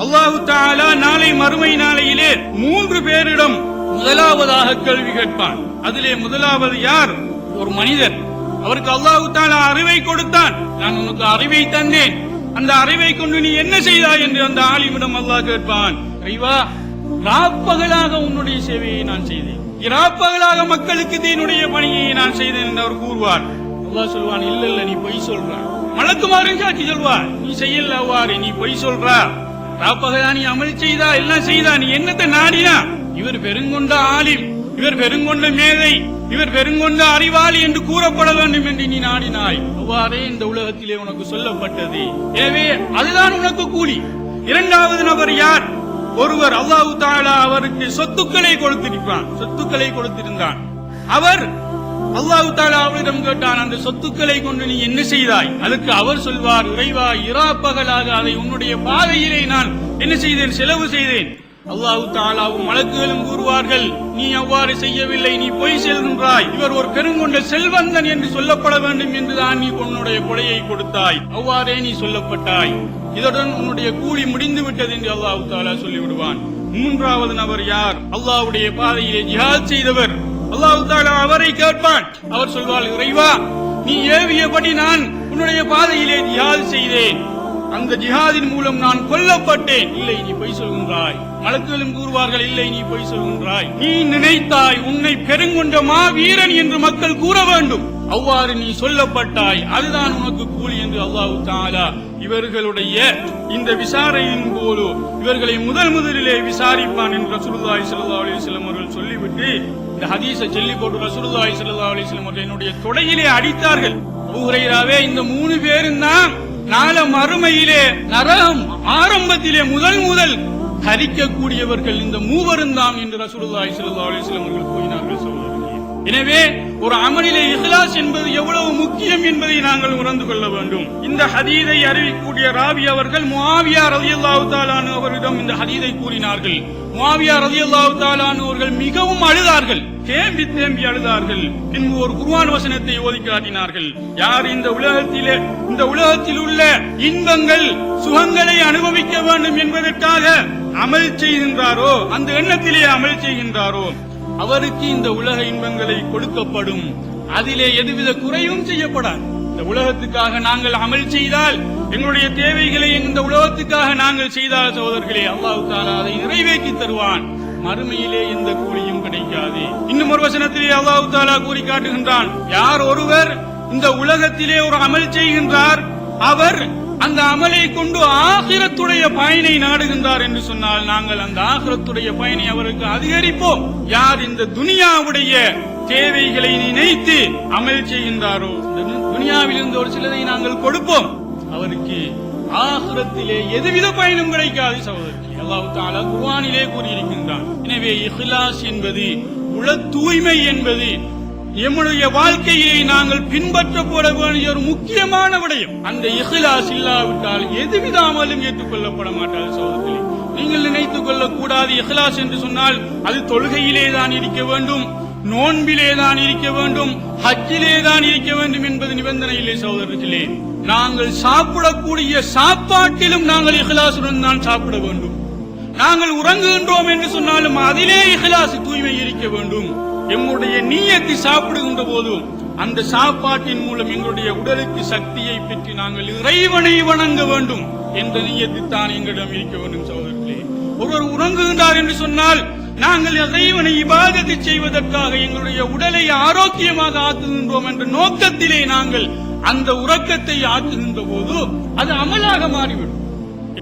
அல்லாஹு தஆலா நாளை மறுமை நாளையிலே 3 பேரிடம் முதலாவதாக கேள்வி கேட்பான். அதிலே முதலாவது யார்? ஒரு மனிதர். அவருக்கு அல்லாஹு தஆலா அறிவை கொடுத்தான். நான் உனக்கு அறிவை தந்தேன், அந்த அறிவை கொண்டு நீ என்ன செய்தாய் என்று அந்த ஆலிமிடம் அல்லாஹ் கேட்பான். இறைவா, ராப்பகலாக உன்னுடைய சேவையை நான் செய்தேன், இராப்பகலாக மக்களுக்கு தீனுடைய பணியை நான் செய்தேன் என்று அவர் கூறுவார். அல்லாஹ் சொல்வான், இல்ல நீ பொய் சொல்ற. மலக்குமாரும் சாட்சி சொல்வார், நீ செய்யல அவ்வாறு, நீ பொய் சொல்ற. ராப்பகலா நீ அமல் செய்தா, எல்லாம் செய்தா, நீ என்னத்தை நாடினா? இவர் பெருங்கொண்ட ஆலிம், இவர் பெருங்கொண்ட மேதை, இவர் பெருங்கொண்ட அறிவாளி என்று கூறப்பட வேண்டும் என்று நீ நாடினாய். அவ்வாறே இந்த உலகத்திலே உனக்கு சொல்லப்பட்டது. எனவே அதுதான் உனக்கு கூலி. இரண்டாவது நபர் யார்? ஒருவர் அல்லாஹு தஆலா அவருக்கு சொத்துக்களை கொடுத்திருந்தான். அவர் அல்லாஹு தஆலா அவரிடம் கேட்டான், அந்த சொத்துக்களை கொண்டு நீ என்ன செய்தாய்? அதுக்கு அவர் சொல்வார், இறைவா, இராப்பகலாக அதை உன்னுடைய பாதையிலே நான் என்ன செய்தேன்? செலவு செய்தேன். அல்லாஹு தஆலாவும் மலக்குகளும் கூறுவார்கள், நீ அவ்வாறு செய்யவில்லை, நீ பொய் சொல்கின்றாய். இவர் ஒரு பெருங்கொண்ட செல்வந்தன் என்று சொல்லப்பட வேண்டும் என்றுதான் நீ உன்னுடைய கொடையை கொடுத்தாய். அவ்வாறே நீ சொல்லப்பட்டாய். இதுடன் உன்னுடைய கூலி முடிந்து விட்டது என்று அல்லாஹு தஆலா சொல்லிவிடுவான். மூன்றாவது நபர் யார்? அல்லாஹ்வுடைய பாதையிலே ஜிஹாத் செய்தவர். அல்லாஹு தஆலா அவரை கேட்பான். அவர் சொல்வார், இறைவா, நீ ஏவியபடி நான் உன்னுடைய பாதையிலே ஜிஹாத் செய்தேன், அந்த ஜிஹாதின் மூலம் நான் கொல்லப்பட்டேன். இல்லை, நீ பொய் சொல்கின்றாய். மலக்குகளும் கூறுவார்கள், இல்லை, நீ பொய் சொல்கின்றாய். நீ நினைத்தாய் உன்னை பெருங்கொண்ட மாவீரன் என்று மக்கள் கூற வேண்டும், அவ்வாறு நீ சொல்லப்பட்டாய், அதுதான் உனக்கு கூலி என்று அல்லாஹு தஆலா இவர்களுடைய இந்த விசாரணையின் போது இவர்களை முதலிலே விசாரிப்பான் என்று ரசூலுல்லாஹி ஸல்லல்லாஹு அலைஹி வஸல்லம் அவர்கள் சொல்லிவிட்டு இந்த ஹதீஸை சொல்லி போட்டு ரசூலுல்லாஹி ஸல்லல்லாஹு அலைஹி வஸல்லம் அவர்கள் என்னுடைய தொடையிலே அடித்தார்கள். அபூ ஹுரைராவே, இந்த 3 பேரும் தான் நாள மறுமையிலே நரகம் ஆரம்பத்திலே முதல் ஹரிக்கக்கூடியவர்கள் இந்த மூவரும் தான் என்று ரசூலுல்லாஹி ஸல்லல்லாஹு அலைஹி வஸல்லம் அவர்கள் கூறினார்கள். சகோதரர்களே, எனவே ஒரு அமலிலே இஹ்லாஸ் என்பது எவ்வளவு முக்கியம் என்பதை நாங்கள் உணர்ந்து கொள்ள வேண்டும். இந்த ஹதீதை அறிவிக்கக்கூடிய ராவி அவர்கள் முஆவியா ரலியல்லாஹு தஆலா அன்ஹு அவரிடம் இந்த ஹதீதை கூறினார்கள். முஆவியா ரலியல்லாஹு தஆலா அன்ஹு அவர்கள் மிகவும் அழுதார்கள், தேம்பி அழுதார்கள். பின்பு ஒரு குர்ஆன் வசனத்தை ஓதி காட்டினார்கள். யார் இந்த உலகத்தில் உள்ள இன்பங்கள் சுகங்களை அனுபவிக்க வேண்டும் என்பதற்காக அமல் செய்கின்றாரோ, அந்த எண்ணத்திலே அமல் செய்கின்றாரோ, அவருக்கு இந்த உலக இன்பங்களை கொடுக்கப்படும். அதிலே எதுவித குறையும் செய்யப்படாது. இந்த உலகத்துக்காக நாங்கள் அமல் செய்தால், எங்களுடைய தேவைகளை இந்த உலகத்துக்காக நாங்கள் செய்தால் சகோதரர்களே, அல்லாஹ் தஆலா அதை நிறைவேற்றி தருவான். மறுமையிலே எந்த கூலியும் கிடைக்காது. இன்னும் ஒரு வசனத்திலே அல்லாஹ் தஆலா கூறி காட்டுகின்றான், யார் ஒருவர் இந்த உலகத்திலே ஒரு அமல் செய்கின்றார், அவர் அந்த அமலை கொண்டு ஆகிரத்துடைய பயனை நாடுகின்றார் என்று சொன்னால், நாங்கள் அந்த ஆகிரத்துடைய பயனை அவருக்கு அதிகரிப்போம். யார் இந்த துனியாவுடைய தேவைகளை நினைத்து அமல் செய்கின்றாரோ, துனியாவில் இருந்து ஒரு சிலதை நாங்கள் கொடுப்போம், அவருக்கு ஆகிரத்திலே எதுவித பயனும் கிடைக்காது சகோதரர்களே. அல்லாஹ் தஆலா குர்ஆனிலே கூறியிருக்கின்றான். எனவே இஹ்லாஸ் என்பது, உள தூய்மை என்பது எம்முடைய வாழ்க்கையை நாங்கள் பின்பற்றப்பட வேண்டிய ஒரு முக்கியமான விடயம். அந்த இஹ்லாஸ் இல்லாவிட்டால் எதுவித அமலும் ஏற்றுக்கொள்ளப்பட மாட்டாது சகோதரர்களே. நீங்கள் நினைத்துக் கொள்ளக்கூடாது இஹ்லாஸ் என்று சொன்னால் அது தொழுகையிலே தான் இருக்க வேண்டும், நோன்பிலே தான் இருக்க வேண்டும், ஹஜ்ஜிலே தான் இருக்க வேண்டும் என்பது நிபந்தனை இல்லை சகோதரர்களே. நாங்கள் சாப்பிடக்கூடிய சாப்பாட்டிலும் நாங்கள் இஹ்லாசுடன் தான் சாப்பிட வேண்டும். நாங்கள் உறங்குகின்றோம் என்று சொன்னாலும் அதிலே இஹ்லாஸ் தூய்மை இருக்க வேண்டும். எங்களுடைய நீயத்தை சாப்பிடுகின்ற போதும் அந்த சாப்பாட்டின் மூலம் எங்களுடைய உடலுக்கு சக்தியை பெற்று நாங்கள் இறைவனை வணங்க வேண்டும் என்ற நீயத்தை தான் எங்களிடம் இருக்க வேண்டும் சகோதரர்களே. ஒருவர் உறங்குகின்றார் என்று சொன்னால் நாங்கள் இறைவனை இபாதத்தை செய்வதற்காக எங்களுடைய உடலை ஆரோக்கியமாக ஆக்குகின்றோம் என்ற நோக்கத்திலே நாங்கள் அந்த உறக்கத்தை ஆக்குகின்ற போது அது அமலாக மாறிவிடும்.